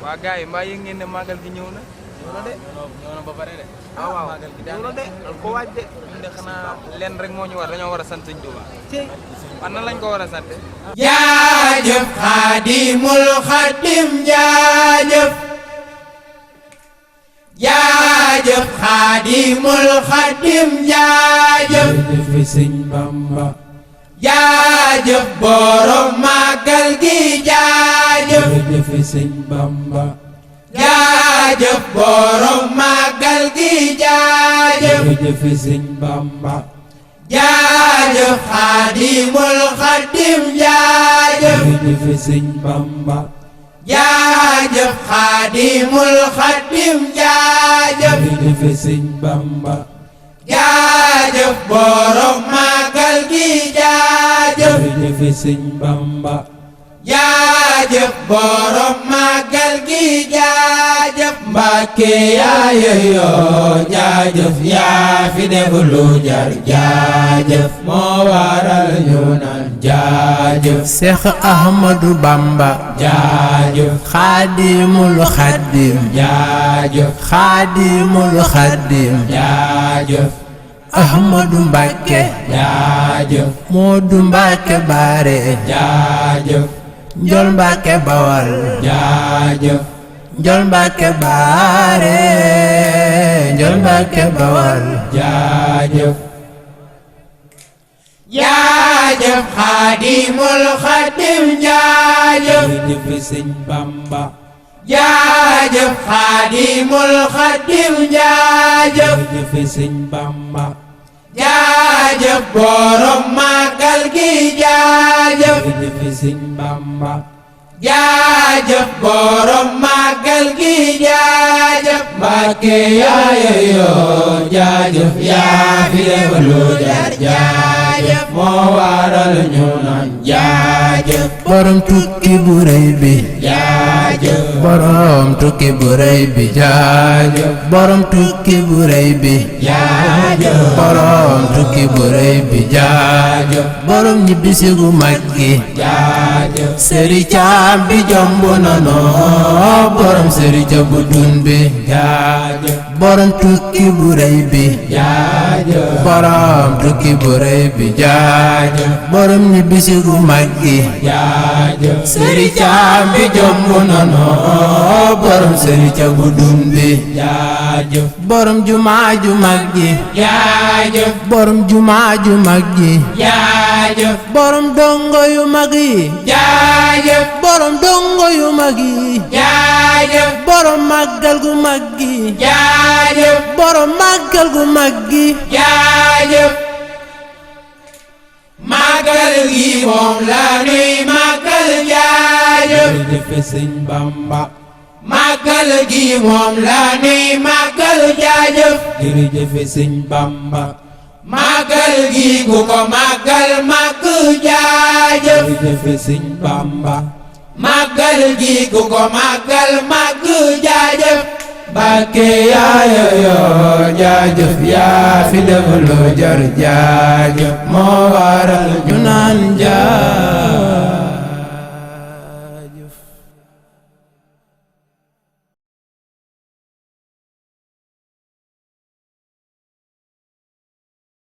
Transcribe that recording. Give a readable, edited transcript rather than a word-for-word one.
waa gars yi mbaa yëg ngeen ne màggal gi ñëw na. ñëw na de. ñëw na ba pare de. ah waaw màggal gi ñëw na de dañ ko waaj de. ñun de xanaa lenn rek moo ñu war dañoo war a sant Sëñ Tuubaa. fan nan lañ ko war a sant. jaajëf xaadimul xaadim jaajëf. jaajëf xaadimul xaadim jaajëf. jërëjëf Sëñ Bamba. jaajëf borom màggal gi jaajëf. jërëjëf Sëñ Bamba. jaajëf borom màggal gi jaajëf. jërëjëf Sëñ Bamba. jaajëf xaadimul xaadim jaajëf. jërëjëf Sëñ Bamba. jaajëf xaadimul xaadim jaajëf. jërëjëf Sëñ Bamba. jaajëf borom màggal gi jaajëf. jërëjëf Sëñ Bamba. jaajëf borom màggal gi jaajëf. Mbàkke yaa yeyoo jaajëf yaa fi def lu jar jaajëf moo waral ñu naan jaajëf. Seex Ahmadu Bamba. jaajëf xaadimul xaadim. jaajëf xaadimul xaadim. jaajëf Ahmadu Mbàkke. jaajëf Moodu Mbàkke Baare. jaajëf Njol Mbàkke Bawal. jaajëf Njol Mbàkke Baare. Njol Mbàkke Bawal. jaajëf jaajëf xaadimul xaadim jaajëf. jërëjëf Sëñ Bamba. jaajëf xaadimul xaadim jaajëf. jërëjëf Sëñ Bamba. jaajëf borom màggal gi jaajëf. jërëjëf Sëñ Bamba. jaajëf borom màggal gi jaajëf. Mbàkke yaa yeyoo jaajëf yaa fi def lu jar jaajëf moo waral ñu naan jaajëf. borom tukki bu rëy bi. jaajëf borom tukki bu rëy bi. jaajëf borom tukki bu rëy bi. jaajëf borom tukki bu rëy bi. jaajëf borom ñibbisi gu mag gi. jaajëf sëri caam bi jomb na noo. borom sëri ca bu dun bi. jaajëf borom tukki bu rëy bi. jaajëf borom tukki bu rëy bi. jaajëf borom ñibbisi gu mag gi. jaajëf sëri caam bi jomb na noo. borom sëri ca bu dun bi. jaajëf borom jumaa ju mag ji. jaajëf borom jumaa ju mag ji. jaajëf borom dongo yu mag yi. jaajëf borom dongo yu mag yi. jaajëf borom màggal gu mag gi. jaajëf borom màggal gu mag gi. jaajëf màggal gi moom la nuy màggal jaajëf. jërëjëf Sëñ Bamba. màggal gi moom la nuy màggal jaajëf. jërëjëf Sëñ Bamba. màggal gi ku ko màggal màgg jaajëf. jërëjëf Sëñ Bamba. màggal gi ku ko màggal màgg jaajëf. Mbàkke yaa yeyoo jaajëf yaa fi def lu jar jaajëf moo waral ñu naan jaajëf.